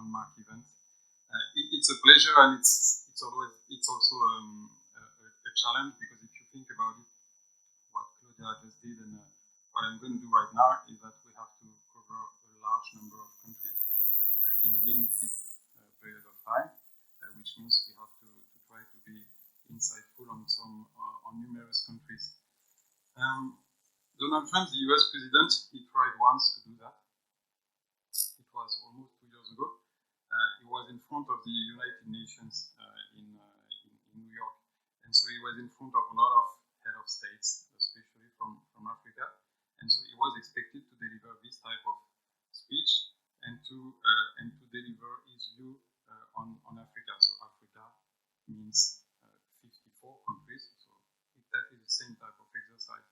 landmark event. It's a pleasure, and it's also a challenge, because if you think about it, what Claudia just did and what I'm going to do right now is that we have to cover a large number of countries in a limited period of time, which means we have to try to be insightful on numerous countries. Donald Trump, the US president, he tried once to do that. It was almost 2 years ago. He was in front of the United Nations in New York. And so he was in front of a lot of head of states, especially from Africa. And so he was expected to deliver this type of speech and to deliver his view on Africa. So Africa means 54 countries. So that is the same type of exercise.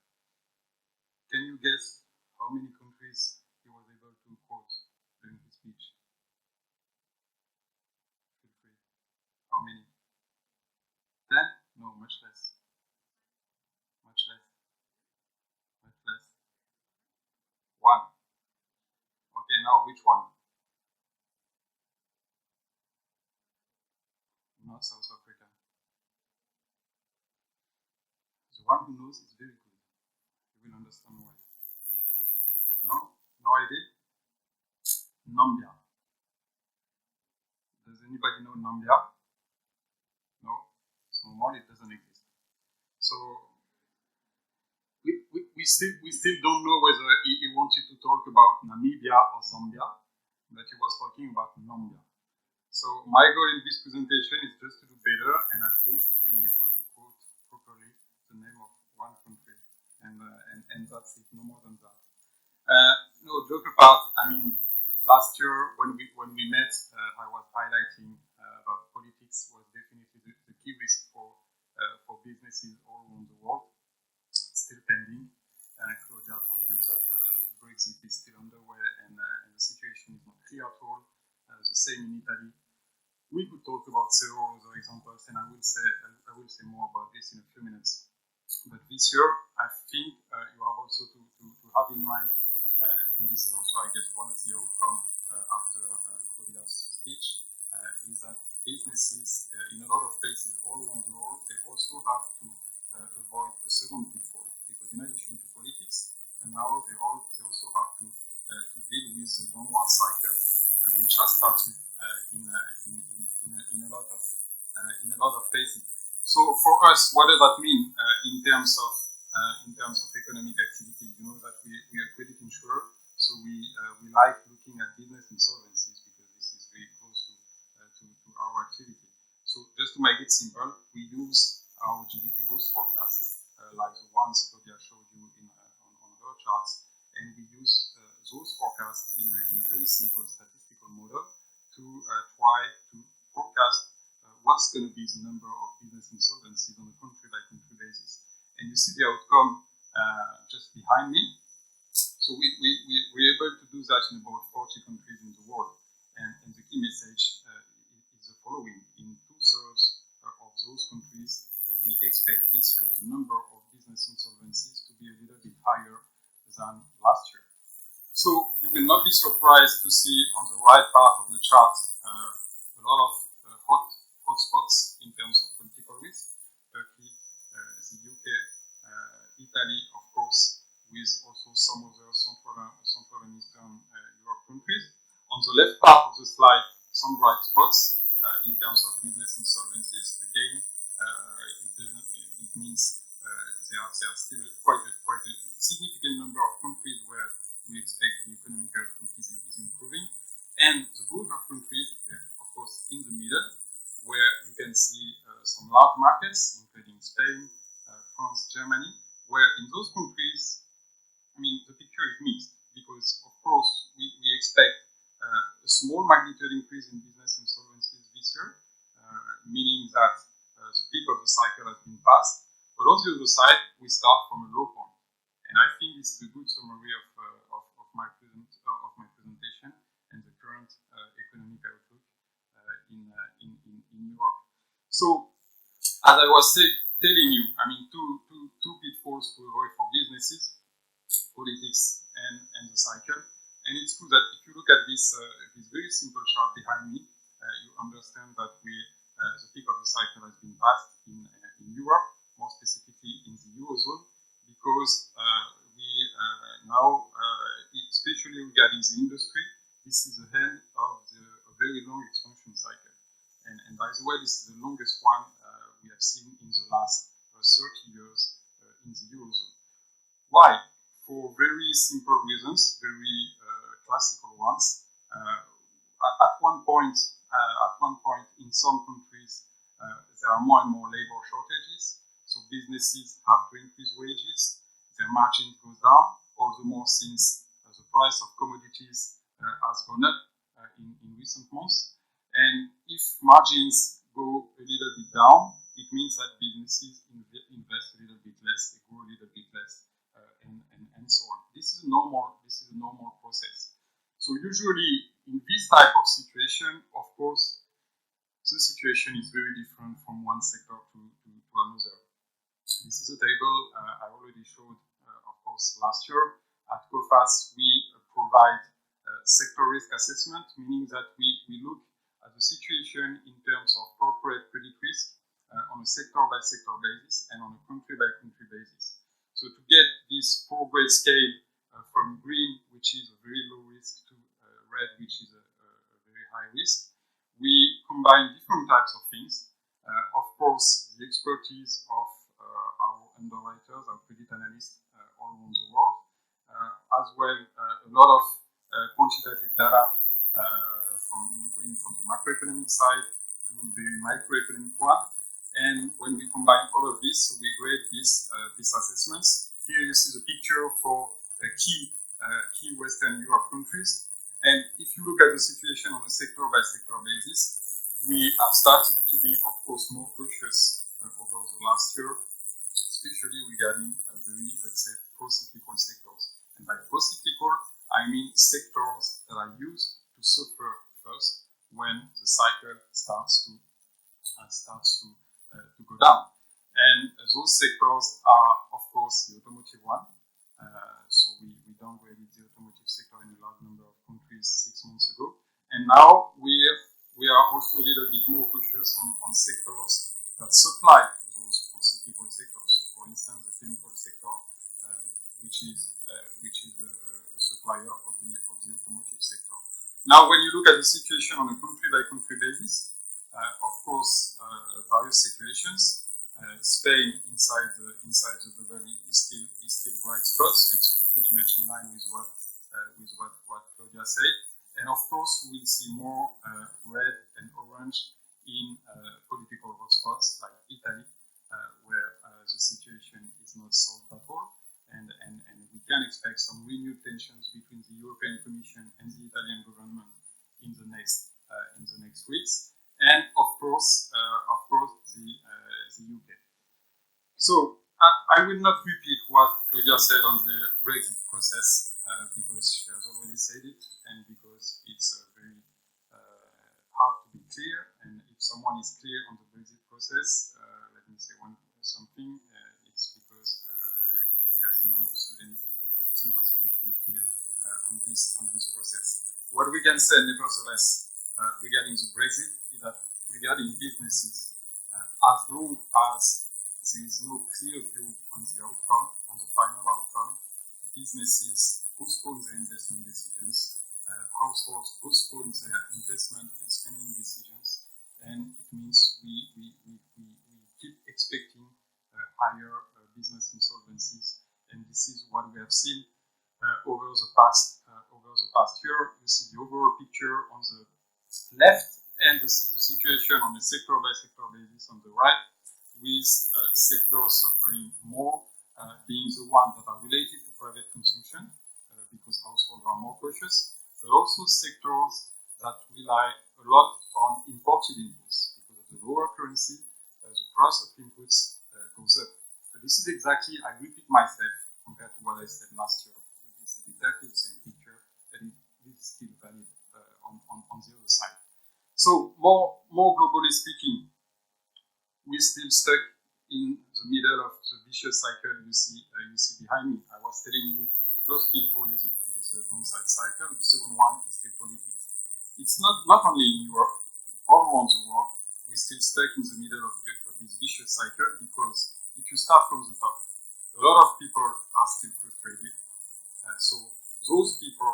Can you guess how many countries he was able to quote during his speech? Feel free. How many? 10? No, much less. Much less. Much less. 1. Okay, now which one? Not South Africa. The one who knows is very good. You will understand why. No idea? Nambia. Does anybody know Nambia? No? So more, it doesn't exist. So we still don't know whether he wanted to talk about Namibia or Zambia, but he was talking about Nambia. So my goal in this presentation is just to do better and at least being able to quote properly the name of one country, and that's it, no more than that. No, joke apart. I mean, last year when we met, I was highlighting that politics was definitely the key risk for businesses all around the world. It's still pending. Claudia told you that Brexit is still underway, and the situation is not clear at all. The same in Italy. We could talk about several other examples, and I will say more about this in a few minutes. But this year, I think you have also to have in mind, and this is also, I guess, one of the outcomes after Claudia's speech, is that businesses in a lot of places all around the world, they also have to avoid a second pitfall, because in addition to politics, and now they also have to deal with the downward cycle, which has started in a lot of places. So for us, what does that mean in terms of economic activity? You know that we are credit insurer, so we like looking at business insolvencies because this is very close to our activity. So just to make it simple, we use our GDP growth forecasts, like the ones Claudia showed you on her charts, and we use those forecasts in a very simple statistical model to try to forecast what's going to be the number of business insolvencies on a country-by-country basis. And you see the outcome just behind me. So we're able to do that in about 40 countries in the world. And the key message is the following. In 2/3 of those countries, we expect this year the number of business insolvencies to be a little bit higher than last year. So you will not be surprised to see on the right part of the chart a lot of hotspots in terms of political risk. Turkey, the UK, Italy, of course, with also some other Central and Eastern Europe countries. On the left part of the slide, some bright spots in terms of business insolvencies. Again, it means there are still quite a significant number of countries where we expect the economic outlook is improving. And the group of countries, of course, in the middle, where you can see some large markets, including Spain, France, Germany, where in those countries, I mean, the picture is mixed, because, of course, we expect a small magnitude increase in business insolvencies this year, meaning that the peak of the cycle has been passed. But on the other side, we start from a low point. And I think this is a good summary of my presentation and the current economic outlook in Europe. So, as I was telling you, I mean, two pitfalls to avoid for businesses: politics and the cycle. And it's true that if you look at this very simple chart behind me, you understand that the peak of the cycle has been passed in Europe, more specifically in the Eurozone, because we now, especially regarding the industry, this is the end of a very long expansion cycle. And by the way, this is the longest one we have seen in the last 30 years in the Eurozone. Why? For very simple reasons, very classical ones. At one point, in some countries, there are more and more labor shortages, so businesses have to increase wages, their margin goes down, all the more since the price of commodities has gone up in recent months. And if margins go a little bit down, it means that businesses invest a little bit less, they grow a little bit less, and so on. This is a normal process. So usually in this type of situation, of course, the situation is very different from one sector to another. This is a table I already showed, of course, last year. At Coface, we provide sector risk assessment, meaning that we look at the situation in terms of corporate credit risk on a sector-by-sector basis and on a country-by-country basis. So to get this 4-grade scale from green, which is a very low risk, to red, which is a very high risk, we combine different types of things. Of course, the expertise of our underwriters, our credit analysts all around the world, as well a lot of quantitative data going from the macroeconomic side to the microeconomic one. And when we combine all of this, we grade these assessments. Here you see the picture for key Western Europe countries. And if you look at the situation on a sector-by-sector basis, we have started to be, of course, more cautious over the last year, especially regarding very, let's say, pro-cyclical sectors. And by pro-cyclical, I mean sectors that are used to suffer first when the cycle starts to go down. And those sectors are, of course, the automotive one. So we downgraded the automotive sector in a large number of countries 6 months ago. And now we are also a little bit more cautious on sectors that supply those pro-cyclical sectors. So for instance, the chemical sector, which is a supplier of the automotive sector. Now, when you look at the situation on a country-by-country basis, of course, various situations. Spain inside the bubble is still bright spots, which is pretty much in line with what Claudia said. And of course, we will see more red and orange in political hotspots like Italy, where the situation is not solved at all, and we can expect some renewed tensions between the European Commission and the Italian government in the next weeks. And of course, the UK. So I will not repeat what Claudia said on the Brexit process because she has already said it, and because it's very hard to be clear. And if someone is clear on the Brexit process, let me say something. It's because he hasn't understood anything. It's impossible to be clear on this process. What we can say, nevertheless, regarding the Brexit is that regarding businesses, as long as there is no clear view on the outcome, on the final outcome, businesses postpone their investment decisions, households postpone their investment and spending decisions, and it means we keep expecting higher business insolvencies, and this is what we have seen over the past year. You see the overall picture on the left, and the situation on a sector-by-sector basis on the right, with sectors suffering more, being the ones that are related to private consumption, because households are more cautious, but also sectors that rely a lot on imported inputs. Because of the lower currency, the price of inputs goes up. So this is exactly, I repeat myself compared to what I said last year. This is exactly the same picture, and this is still valid on the other side. So more globally speaking, we're still stuck in the middle of the vicious cycle you see behind me. I was telling you the first pitfall is a downside cycle. The second one is still politics. It's not only in Europe, all around the world, we're still stuck in the middle of this vicious cycle, because if you start from the top, a lot of people are still frustrated. So those people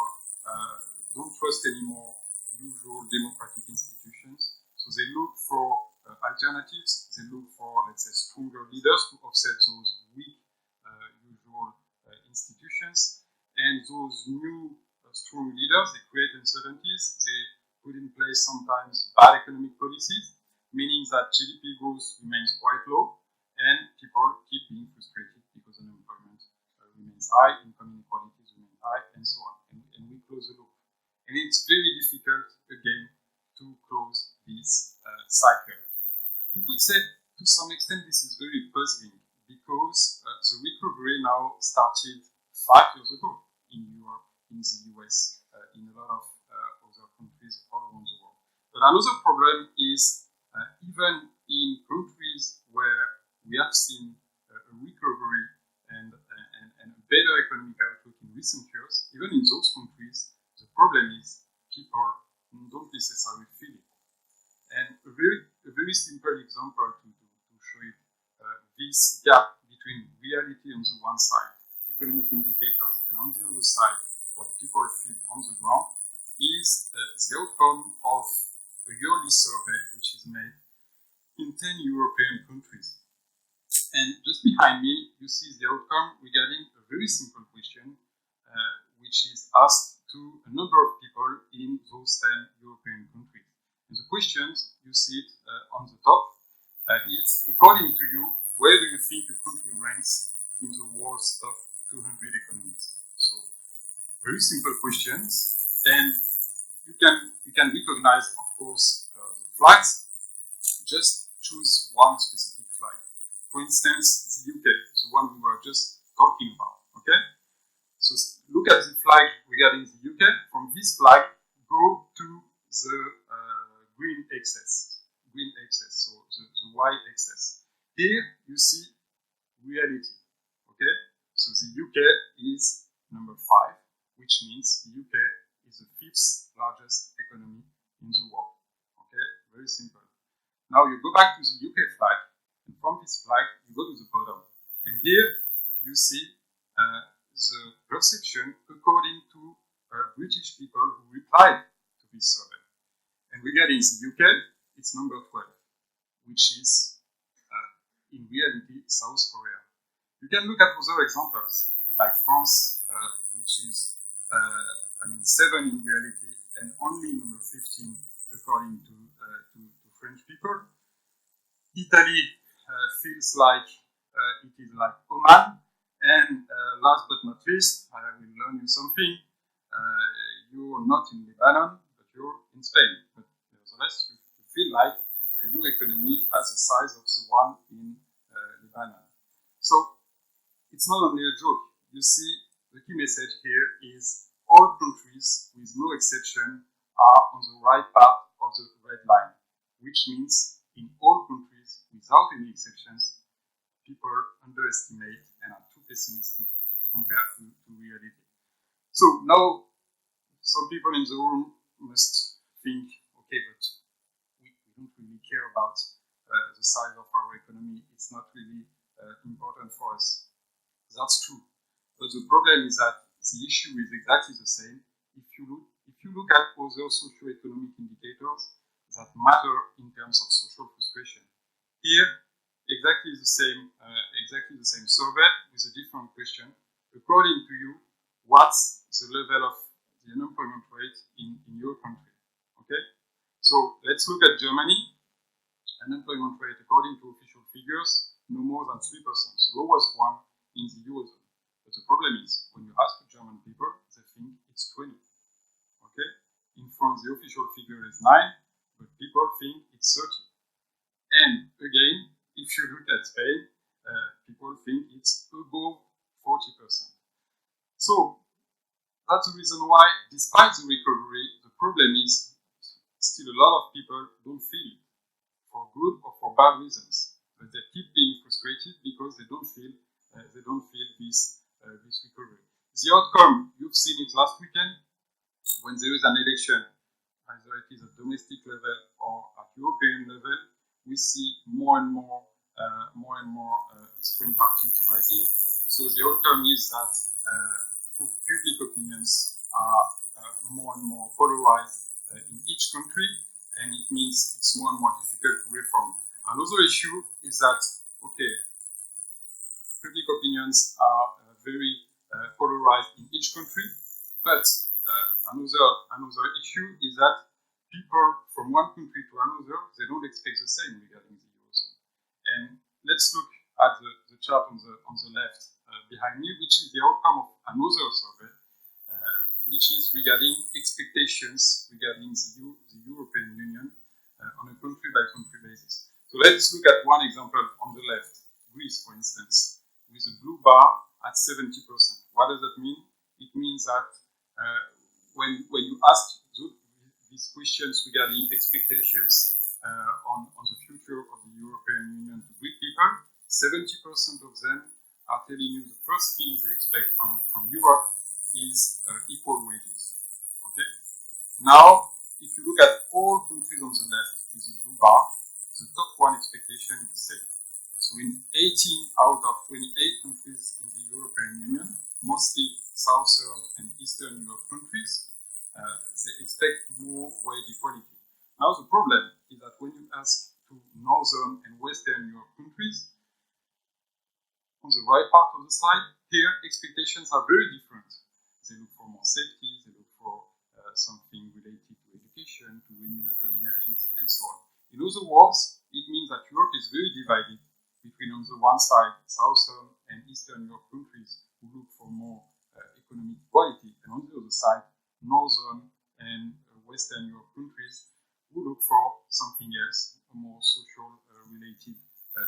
don't trust anymore usual democratic institutions. So they look for alternatives. They look for, let's say, stronger leaders to offset those weak usual institutions. And those new strong leaders, they create uncertainties. They put in place sometimes bad economic policies, meaning that GDP growth remains quite low, and people keep being frustrated because unemployment remains high, income inequalities remain high, and so on. And we close the loop. And it's very difficult, again, to close this cycle. You could say, to some extent, this is very puzzling, because the recovery now started 5 years ago in Europe, in the US, in a lot of other countries all around the world. But another problem is, even in countries where we have seen a recovery and a better economic outlook in recent years, even in those countries, the problem is people don't necessarily feel it. And a very simple example to show it, this gap between reality on the one side, economic indicators, and on the other side, what people feel on the ground, is the outcome of a yearly survey which is made in 10 European countries. And just behind me, you see the outcome regarding a very simple question, which is asked to a number of people in those 10 European countries. And the questions, you see it on the top, it's according to you, where do you think a country ranks in the world's top 200 economies? So, very simple questions, and you can recognize, of course, the flags. Just choose one specific flag. For instance, the UK, the one we were just talking about. Okay. So look at the flag regarding the UK. From this flag, go to the green axis. So the y-axis. Here you see reality. Okay. So the UK is number 5, which means the UK is the 5th largest economy in the world. Okay, very simple. Now you go back to the UK flag, and from this flag you go to the bottom. And here you see the perception according to British people who replied to this survey. And regarding the UK, it's number 12, which is in reality South Korea. You can look at other examples, like France, which is 7 in reality, and only number 15 according to French people. Italy feels like it is like Oman. And last but not least, I will learn you something. You're not in Lebanon, but you're in Spain. But nevertheless, you feel like your economy has the size of the one in Lebanon. So it's not only a joke. You see, the key message here is all countries, with no exception, are on the right part of the red line, which means in all countries, without any exceptions, people underestimate and are too pessimistic compared to reality. So now, some people in the room must think, okay, but we don't really care about the size of our economy. It's not really important for us. That's true. But the problem is that the issue is exactly the same. If you look at other socio-economic indicators that matter in terms of social frustration, here exactly the same survey with a different question. According to you, what's the level of the unemployment rate in your country? Okay, so let's look at Germany. Unemployment rate, according to official figures, no more than 3%, the lowest one in the Eurozone. But the problem is, when you ask the German people, they think it's 20. Okay? In France, the official figure is 9, but people think it's 30. And again, if you look at Spain, people think it's above 40%. So that's the reason why, despite the recovery, the problem is still a lot of people don't feel it, for good or for bad reasons. But they keep being frustrated because they don't feel this recovery. The outcome, you've seen it last weekend, when there is an election, either whether it is at domestic level or at European level, we see more and more extreme parties rising. So the outcome is that public opinions are more and more polarized in each country, and it means it's more and more difficult to reform. Another issue is that, okay, public opinions are very polarized in each country, but another issue is that people from one country to another, they don't expect the same regarding the Eurozone. And let's look at the chart on the left behind me, which is the outcome of another survey, which is regarding expectations regarding the European Union on a country-by-country basis. So let's look at one example on the left, Greece, for instance, with a blue bar at 70%. What does that mean? It means that when you ask these questions regarding expectations on the future of the European Union to Greek people, 70% of them are telling you the first thing they expect from Europe is equal wages. Okay? Now, if you look at all countries on the left with the blue bar, the top one expectation is the same. So in 18 out of 28 countries in the European Union, mostly Southern and Eastern Europe countries, they expect more wage equality. Now the problem is that when you ask to Northern and Western Europe countries, on the right part of the slide, here expectations are very different. They look for more safety, they look for something related to education, to renewable energies, and so on. In other words, it means that Europe is very divided between, on the one side, Southern and Eastern Europe countries who look for more economic equality, and on the other side, Northern and Western Europe countries who look for something else, more social-related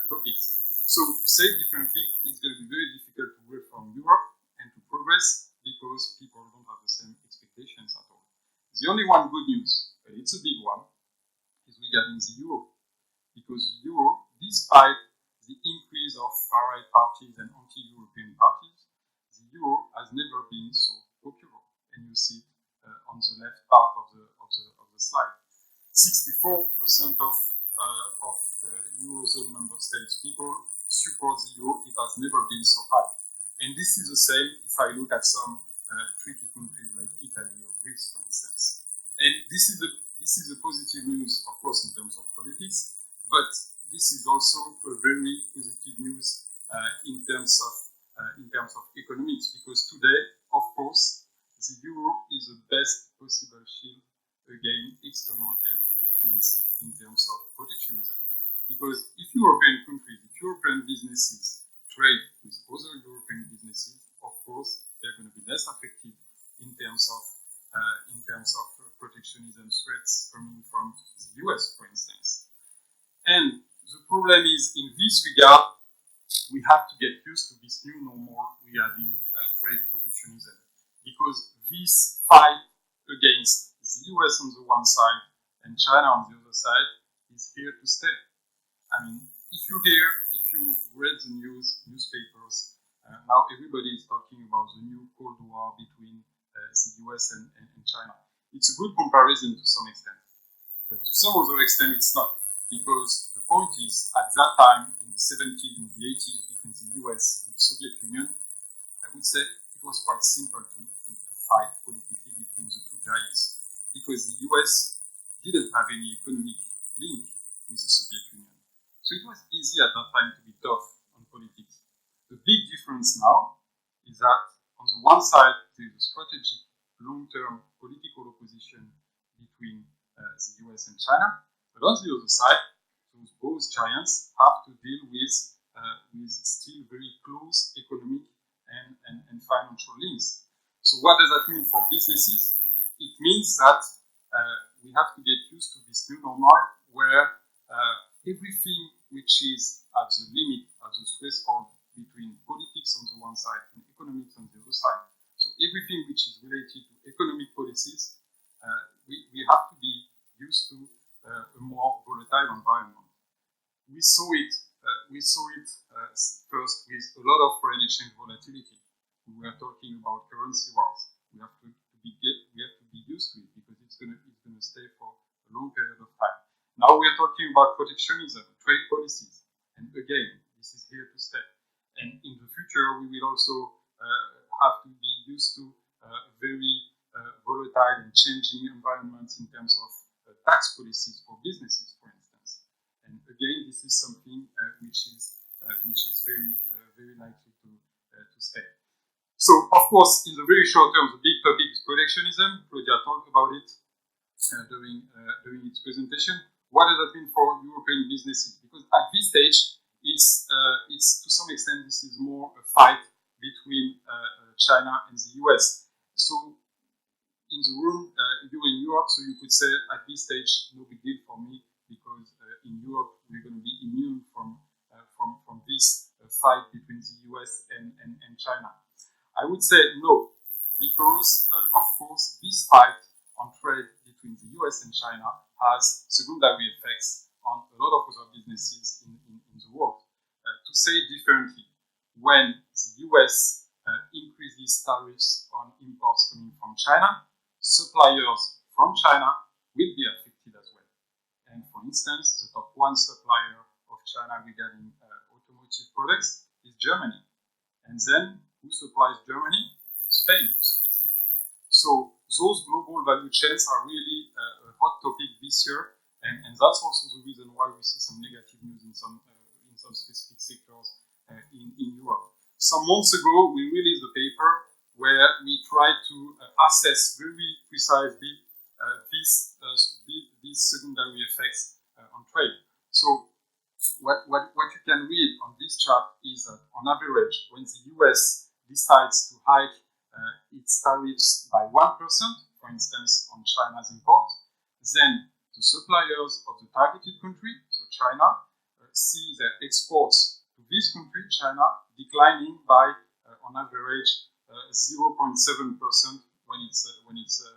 topics. So, to say it differently, it's going to be very difficult to reform Europe and to progress because people don't have the same expectations at all. The only one good news, and it's a big one, is regarding the euro. Because the euro, despite the increase of far-right parties and anti-European parties, the euro has never been so popular. And you see it on the left part of the slide. 64% of Eurozone member states people support the euro. It has never been so high. And this is the same if I look at some tricky countries like Italy or Greece, for instance. And this is the positive news, of course, in terms of politics, but this is also a very positive news in terms of economics, because today, of course, the euro is the best possible shield against external headwinds in terms of protectionism. Because if European countries, if European businesses trade with other European businesses, of course, they're going to be less affected in terms of protectionism threats coming from the US, for instance. And the problem is, in this regard, we have to get used to this new normal regarding trade protectionism, because this fight against the US on the one side and China on the other side is here to stay. I mean, if you read the newspapers, now everybody is talking about the new Cold War between the US and China. It's a good comparison to some extent, but to some other extent it's not, because the point is, at that time, in the 70s and the 80s, between the US and the Soviet Union, I would say it was quite simple to fight politically between the two giants, because the US didn't have any economic link with the Soviet Union. So it was easy at that time to be tough on politics. The big difference now is that on the one side, there is a strategic long-term political opposition between the US and China, but on the other side, both giants have to deal with still very close economic and financial links. So what does that mean for businesses? It means that we have to get used to this new normal where everything which is at the limit, at the threshold between politics on the one side and economics on the other side, so everything which is related to economic policies, we have to be used to a more volatile environment. We saw it first with a lot of foreign exchange volatility. We were talking about currency wars. We have to be used to it, because it's going to stay for a long period of time. Now we are talking about protectionism, trade policies, and again, this is here to stay. And in the future, we will also have to be used to very volatile and changing environments in terms of tax policies for businesses, for instance. And again, this is something which is very very likely to stay. So, of course, in the very short term, the big topic is protectionism. Claudia talked about it during its presentation. What does that mean for European businesses? Because at this stage, it's to some extent this is more a fight between China and the US. So in the room, you're in Europe, so you could say at this stage, no big deal for me, because in Europe we're going to be immune from this fight between the US and China. I would say no, because of course this fight on trade between the US and China has secondary effects on a lot of other businesses in the world. To say it differently, when the US increases tariffs on imports coming from China, suppliers from China will be affected as well. And for instance, the top one supplier of China regarding automotive products is Germany. And then who supplies Germany? Spain to some extent. So those global value chains are really a hot topic this year, and that's also the reason why we see some negative news in some specific sectors in Europe. Some months ago, we released a paper where we tried to assess very precisely these secondary effects on trade. So what you can read on this chart is that on average, when the US decides to hike its tariffs by 1%, for instance, on China's imports, then the suppliers of the targeted country, so China, see their exports to this country, China, declining by, on average, 0.7% when it's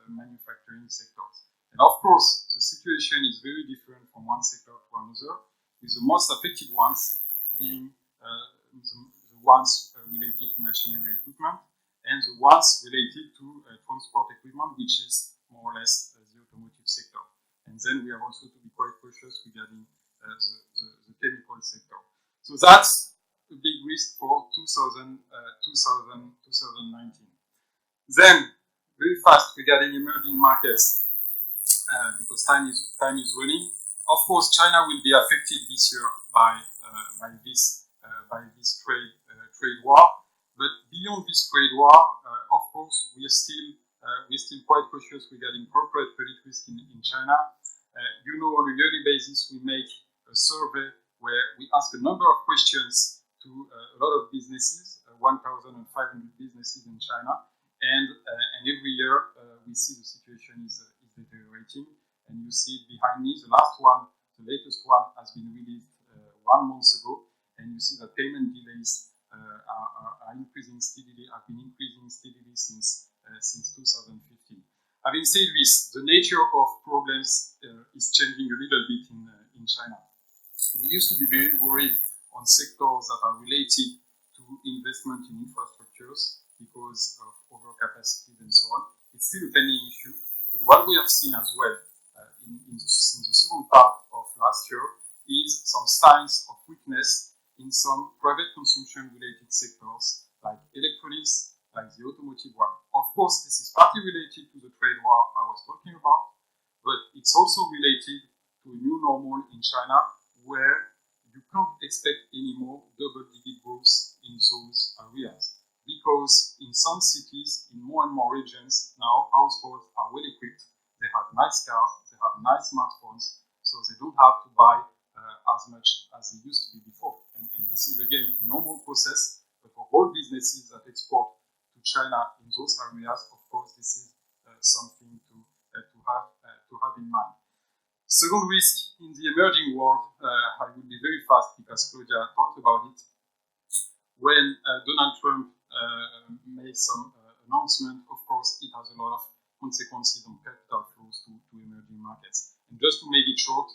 manufacturing sectors. And of course, the situation is very different from one sector to another, with the most affected ones being the ones related to machinery equipment, and the ones related to transport equipment, which is more or less the automotive sector. And then we have also to be quite cautious regarding the chemical sector. So that's a big risk for 2019. Then, very fast regarding emerging markets, because time is running. Of course, China will be affected this year by this trade war. But beyond this trade war, of course, we are still quite cautious regarding corporate credit risk in China. On a yearly basis, we make a survey where we ask a number of questions to a lot of businesses, 1,500 businesses in China, and every year we see the situation is deteriorating. And you see it behind me. The latest one has been released 1 month ago, and you see that payment delays are increasing steadily, have been increasing steadily since 2015. Having said this, the nature of problems is changing a little bit in China. We used to be very worried on sectors that are related to investment in infrastructures because of overcapacity and so on. It's still a pending issue, but what we have seen as well in the second part of last year is some signs of weakness in some private consumption-related sectors like electronics, like the automotive one. Of course, this is partly related to the trade war I was talking about, but it's also related to a new normal in China where you can't expect any more double-digit growth in those areas. Because in some cities, in more and more regions, now households are well equipped. They have nice cars, they have nice smartphones, so they don't have to buy as much as they used to be before. And this is again a normal process, but for all businesses that export to China in those areas, of course, this is something to have in mind. Second risk in the emerging world, I will be very fast because Claudia talked about it. When Donald Trump made some announcement, of course, it has a lot of consequences on capital flows to emerging markets. And just to make it short,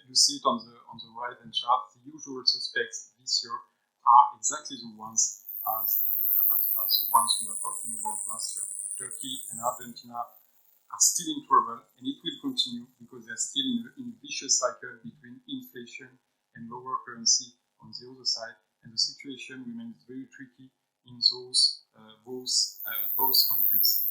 you see it on the right-hand chart. The usual suspects this year are exactly the ones as the ones we were talking about last year. Turkey and Argentina are still in trouble, and it will continue because they're still in a vicious cycle between inflation and lower currency on the other side, and the situation remains very tricky in those both countries.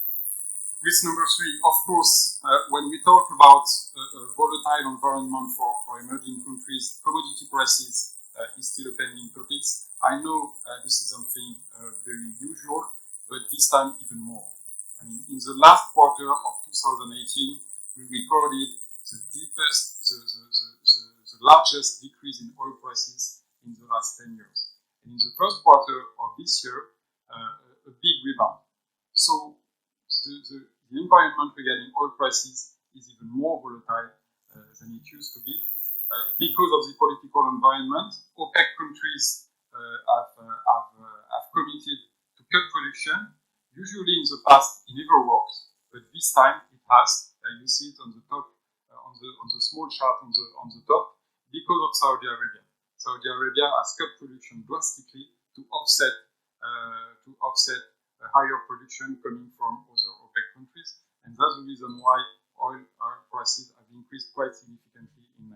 Risk number 3, of course, when we talk about a volatile environment for emerging countries, commodity prices is still a pending topic. I know this is something very usual, but this time even more. I mean, in the last quarter of 2018, we recorded the deepest, the largest decrease in oil prices in the last 10 years. And in the first quarter of this year, a big rebound. So the environment regarding oil prices is even more volatile than it used to be. Because of the political environment, OPEC countries have committed to cut production. Usually in the past, it never works, but this time it has. You see it on the top, on the small chart on the top, because of Saudi Arabia. Saudi Arabia has cut production drastically to offset higher production coming from other OPEC countries, and that's the reason why oil prices have increased quite significantly in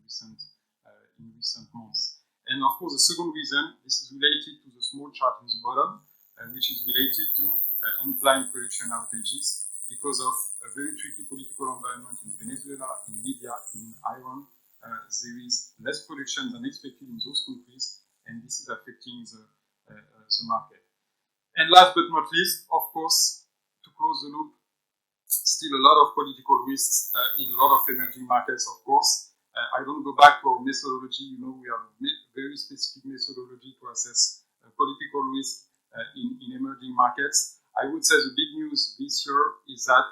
recent months. And of course, the second reason, this is related to the small chart in the bottom, which is related to unplanned production outages because of a very tricky political environment in Venezuela, in Libya, in Iran. There is less production than expected in those countries, and this is affecting the market. And last but not least, of course, to close the loop, still a lot of political risks in a lot of emerging markets, of course. I don't go back to our methodology. You know, we have a very specific methodology to assess political risk in emerging markets. I would say the big news this year is that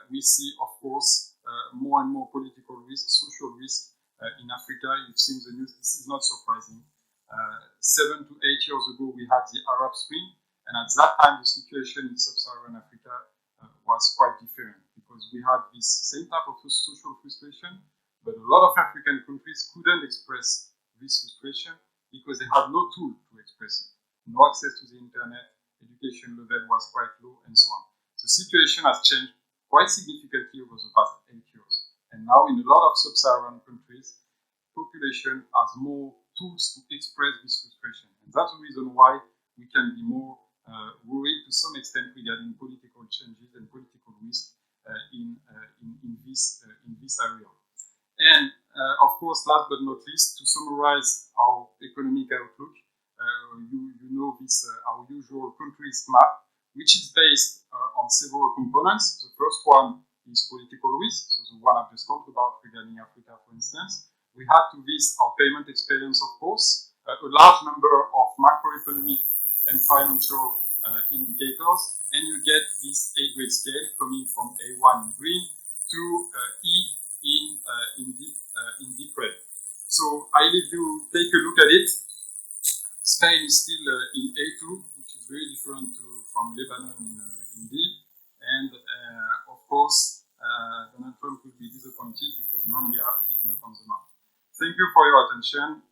we see, of course, more and more political risk, social risk in Africa. You've seen the news. This is not surprising. 7 to 8 years ago, we had the Arab Spring, and at that time, the situation in sub-Saharan Africa was quite different because we had this same type of social frustration, but a lot of African countries couldn't express this frustration because they had no tool to express it. No access to the internet, education level was quite low, and so on. The situation has changed quite significantly over the past 8 years. And now in a lot of sub-Saharan countries, population has more tools to express this frustration. And that's the reason why we can be more worried to some extent regarding political changes and political risk in this area. And of course, last but not least, to summarize our economic outlook, you know this our usual countries map, which is based on several components. The first one is political risk, so the one I've just talked about regarding Africa, for instance. We had to list our payment experience, of course, a large number of macroeconomic and financial indicators, and you get this A-grade scale coming from A1 in green to E in deep red. So I leave you take a look at it. Spain is still in A2, which is very different from Lebanon in D, and of course Donald Trump will be disappointed because Namibia is not on the map. Thank you for your attention.